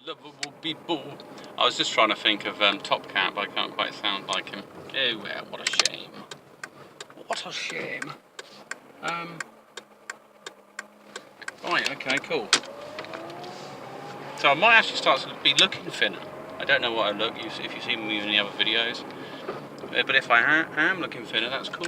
lovable people. I was just trying to think of Top Cat, but I can't quite sound like him. Oh well, what a shame. What a shame. Right, okay, cool. So I might actually start to be looking thinner. I don't know what I look, if you've seen me in any other videos. But if I am looking thinner, that's cool.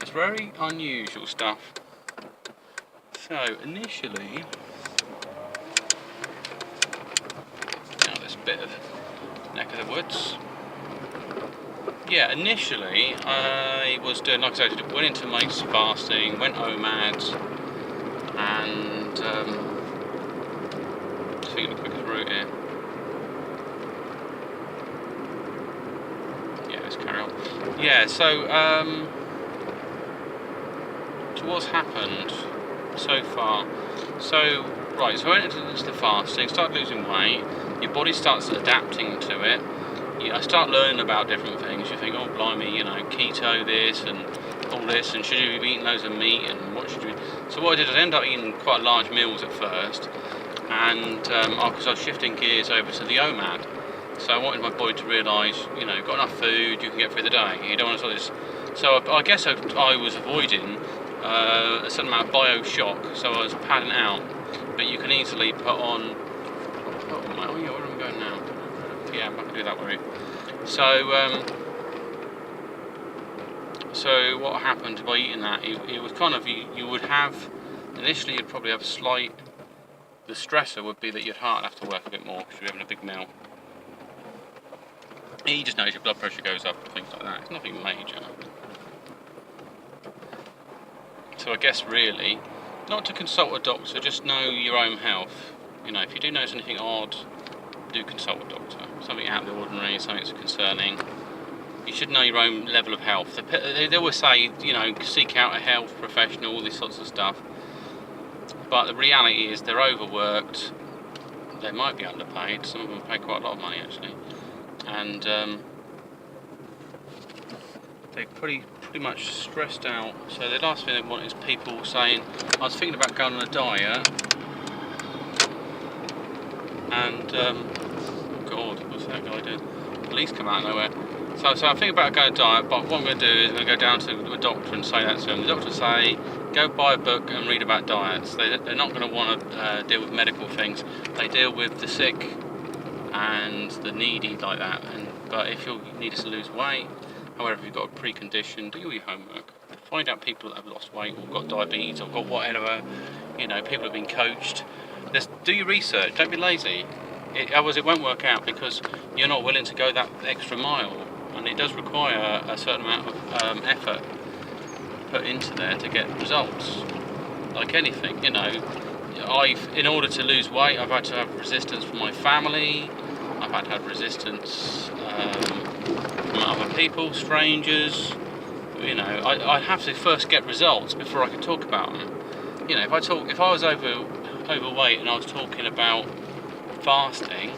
It's very unusual stuff. So initially, now this bit of neck of the woods. Yeah, initially I was doing, like I said, went into intermittent fasting, went OMAD, and just thinking of the quickest route here. Yeah, let's carry on. Yeah, so what's happened so far? So right, so I went into the fasting, started losing weight. Your body starts adapting to it. I start learning about different things. You think, oh blimey, you know, keto this and all this, and should you be eating loads of meat, and what should you? So what I did is I ended up eating quite large meals at first, and because I was shifting gears over to the OMAD. So I wanted my body to realise, you know, you've got enough food, you can get through the day. You don't want to sort this. So I guess I was avoiding a certain amount of bioshock. So I was padding out, but you can easily put on. Oh yeah, where am I going now? Yeah, I can do that route. So what happened by eating that? It was kind of you would have initially you'd probably have slight. The stressor would be that your heart would have to work a bit more because you're having a big meal. You just notice your blood pressure goes up and things like that. It's nothing major. So I guess really, not to consult a doctor, just know your own health. You know, if you do notice anything odd, do consult a doctor. Something out of the ordinary, something that's concerning. You should know your own level of health. They always say, you know, seek out a health professional, all these sorts of stuff. But the reality is they're overworked. They might be underpaid. Some of them pay quite a lot of money actually. And they're pretty much stressed out. So the last thing they want is people saying, I was thinking about going on a diet, and oh God, what's that guy doing? Police come out of nowhere. So I'm thinking about going on a diet, but what I'm going to do is I'm going to go down to a doctor and say that to him. The doctor will say, go buy a book and read about diets. They're not going to want to deal with medical things. They deal with the sick and the needy like that. But if you need to lose weight, however, if you've got a precondition, do your homework. Find out people that have lost weight or got diabetes or got whatever. You know, people have been coached. Do your research. Don't be lazy. It won't work out because you're not willing to go that extra mile, and it does require a certain amount of effort put into there to get results. Like anything, you know, in order to lose weight, I've had to have resistance from my family. I've had to have resistance from other people, strangers. You know, I have to first get results before I can talk about them. You know, if I was overweight and I was talking about fasting,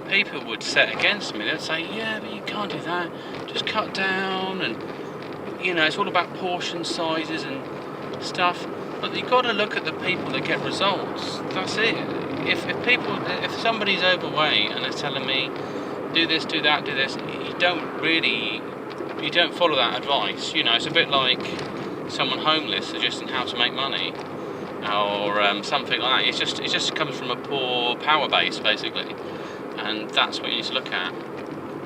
people would set against me. They'd say, yeah, but you can't do that. Just cut down, and you know, it's all about portion sizes and stuff. But you've got to look at the people that get results. That's it. If somebody's overweight and they're telling me, do this, do that, do this, you don't follow that advice. You know, it's a bit like someone homeless suggesting how to make money, or something like that. It just comes from a poor power base, basically, and that's what you need to look at.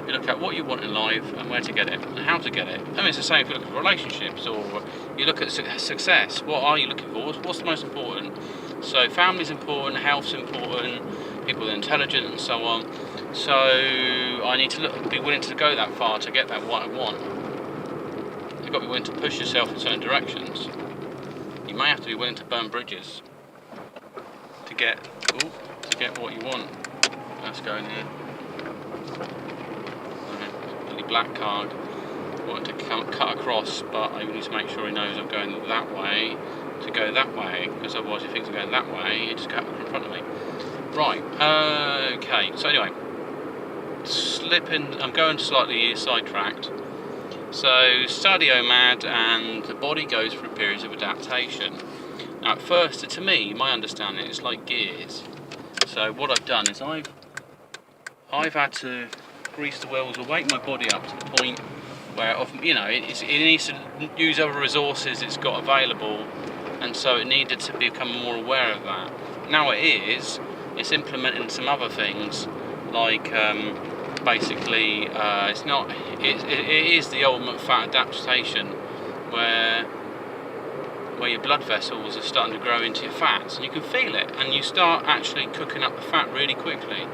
You look at what you want in life and where to get it and how to get it. I mean, it's the same if you look at relationships, or you look at success. What are you looking for? What's the most important? So family's important, health's important, people are intelligent and so on. So I need to be willing to go that far to get that what I want. You've got to be willing to push yourself in certain directions. You may have to be willing to burn bridges to get what you want. Let's go in here. Black card, wanting to cut across, but I need to make sure he knows I'm going that way to go that way, because otherwise if things are going that way, it just cut in front of me. Right, okay, so anyway, I'm going slightly sidetracked. So study OMAD, and the body goes through periods of adaptation. Now at first, to me, my understanding, it's like gears. So what I've done is I've had to grease the wheels or wake my body up to the point where it needs to use other resources it's got available, and so it needed to become more aware of that. Now it's implementing some other things, like basically it is the ultimate fat adaptation, where your blood vessels are starting to grow into your fats, and you can feel it, and you start actually cooking up the fat really quickly.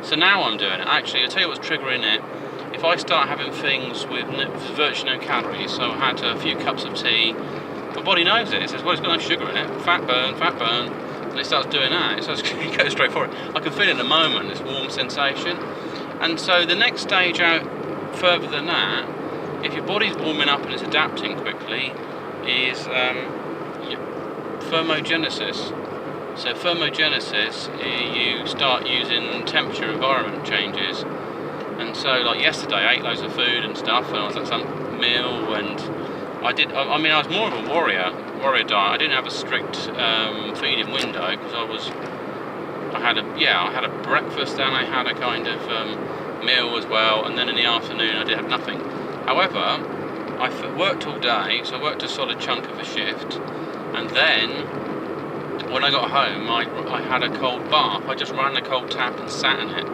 So now I'm doing it. Actually, I'll tell you what's triggering it. If I start having things with virtually no calories, so I had a few cups of tea, my body knows it. It says, well, it's got no sugar in it. Fat burn, and it starts doing that. It goes straight for it. I can feel it in the moment, this warm sensation. And so the next stage out further than that, if your body's warming up and it's adapting quickly, is thermo-genesis. So thermo-genesis, you start using temperature environment changes. And so, like yesterday, I ate loads of food and stuff, and I was at some meal, and I was more of a warrior diet. I didn't have a strict feeding window, because I had a breakfast, and I had a kind of meal as well, and then in the afternoon I did have nothing. However, I worked all day, so I worked a solid chunk of a shift, and then when I got home, I had a cold bath. I just ran the cold tap and sat in it.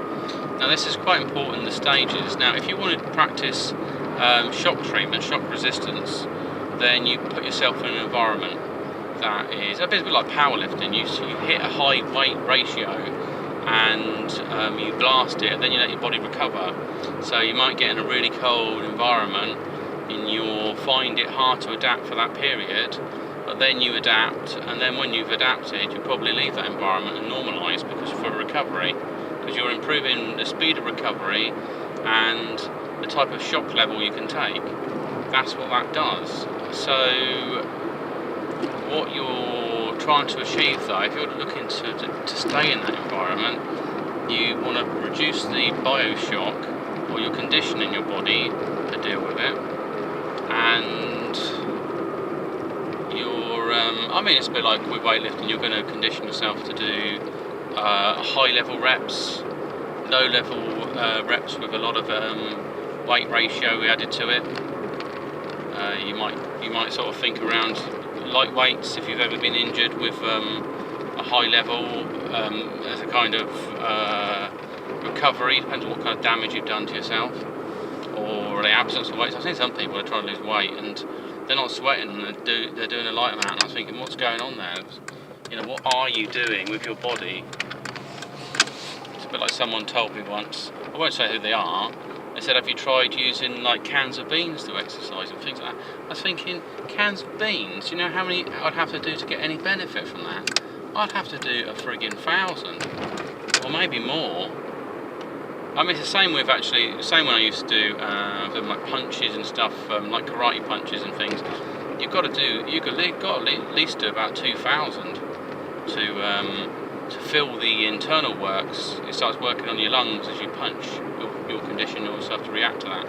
Now this is quite important, the stages. Now if you want to practice shock treatment, shock resistance, then you put yourself in an environment that is a bit like powerlifting. You hit a high weight ratio and you blast it, and then you let your body recover. So you might get in a really cold environment and you'll find it hard to adapt for that period, but then you adapt, and then when you've adapted, you probably leave that environment and normalise, because for recovery, because you're improving the speed of recovery and the type of shock level you can take. That's what that does. So what you're trying to achieve, though, if you're looking to stay in that environment, you want to reduce the bioshock, or you're conditioning your body to deal with it, and it's a bit like with weightlifting. You're going to condition yourself to do high level reps, low level reps with a lot of weight ratio added to it. You might sort of think around light weights if you've ever been injured with a high level as a kind of recovery. Depends on what kind of damage you've done to yourself, or the absence of weight. I've seen some people are trying to lose weight and they're not sweating, they're doing a light amount, and I was thinking, what's going on there? What are you doing with your body? It's a bit like someone told me once, I won't say who they are, they said, have you tried using like cans of beans to exercise and things like that? I was thinking, cans of beans, do you know how many I'd have to do to get any benefit from that? I'd have to do a friggin' 1,000, or maybe more. It's the same when I used to do like punches and stuff, like karate punches and things. You've got to at least do about 2,000 to fill the internal works. It starts working on your lungs as you punch. You'll condition yourself to react to that.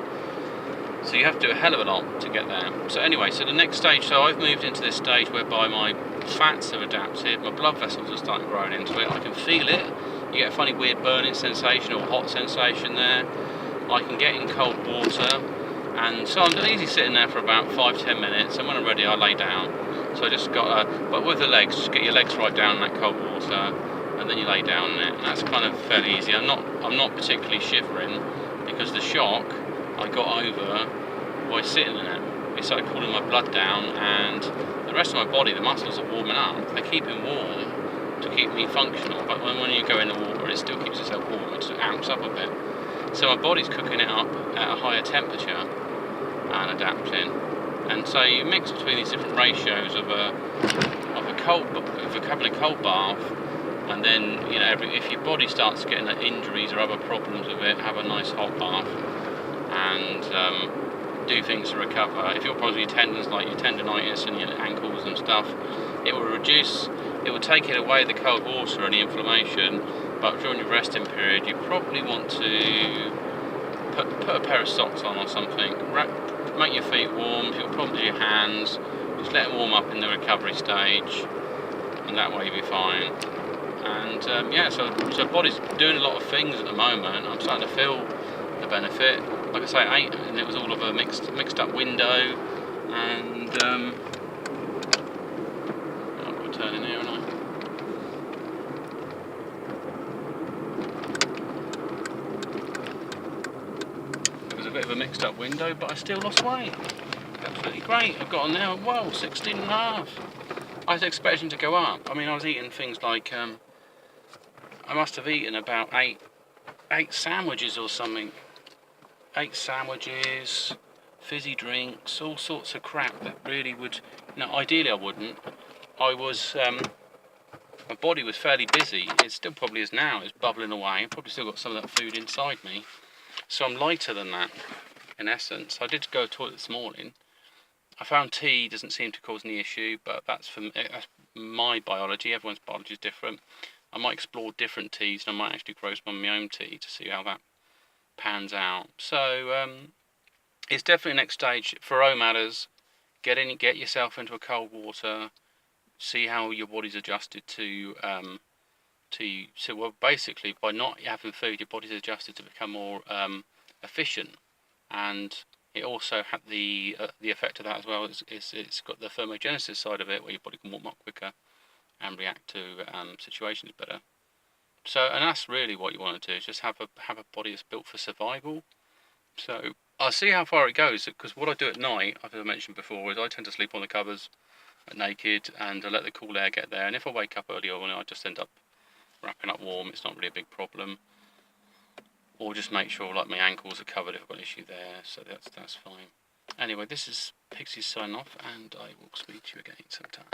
So you have to do a hell of a lot to get there. So anyway, so the next stage, so I've moved into this stage whereby my fats have adapted, my blood vessels are starting growing into it, I can feel it. You get a funny weird burning sensation or hot sensation there. I can get in cold water, and so I'm easily sitting there for about 5-10 minutes, and when I'm ready I lay down. So I just got but with the legs, just get your legs right down in that cold water, and then you lay down in it, and that's kind of fairly easy. I'm not particularly shivering, because the shock I got over by sitting in it. It started cooling my blood down, and the rest of my body, the muscles are warming up. They're keeping warm to keep me functional, but when you go in the water, it still keeps itself warm. It just amps up a bit. So my body's cooking it up at a higher temperature and adapting. And so you mix between these different ratios of having a cold bath, and then if your body starts getting injuries or other problems with it, have a nice hot bath and do things to recover. If you're probably tendons, like your tendonitis and your ankles and stuff, it will take it away, the cold water and the inflammation. But during your resting period, you probably want to put a pair of socks on or something. Make your feet warm. You'll probably do your hands. Just let them warm up in the recovery stage, and that way you'll be fine. And yeah, so body's doing a lot of things at the moment. I'm starting to feel the benefit. Like I say, and it was all of a mixed up window, and I've got to turn in here, haven't I? It was a bit of a mixed up window, but I still lost weight. Absolutely great. I've got on now, whoa, 16.5. I was expecting to go up. I mean, I was eating things like, I must have eaten about eight sandwiches or something. 8 sandwiches, fizzy drinks, all sorts of crap that really would, ideally I wouldn't. I was, my body was fairly busy. It still probably is now. It's bubbling away. I've probably still got some of that food inside me. So I'm lighter than that, in essence. I did go to the toilet this morning. I found tea doesn't seem to cause any issue, but that's my biology. Everyone's biology is different. I might explore different teas, and I might actually grow some of my own tea to see how that pans out. So it's definitely next stage for OMADers. Get yourself into a cold water. See how your body's adjusted to well, basically by not having food, your body's adjusted to become more efficient, and it also had the effect of that as well. It's got the thermo-genesis side of it, where your body can warm up quicker and react to situations better. So, and that's really what you want to do, is just have a body that's built for survival. So I'll see how far it goes, because what I do at night, as I mentioned before, is I tend to sleep on the covers naked, and I let the cool air get there. And if I wake up early on, I just end up wrapping up warm. It's not really a big problem. Or just make sure like my ankles are covered if I've got an issue there. So that's fine. Anyway, this is Pixie signing off, and I will speak to you again sometime.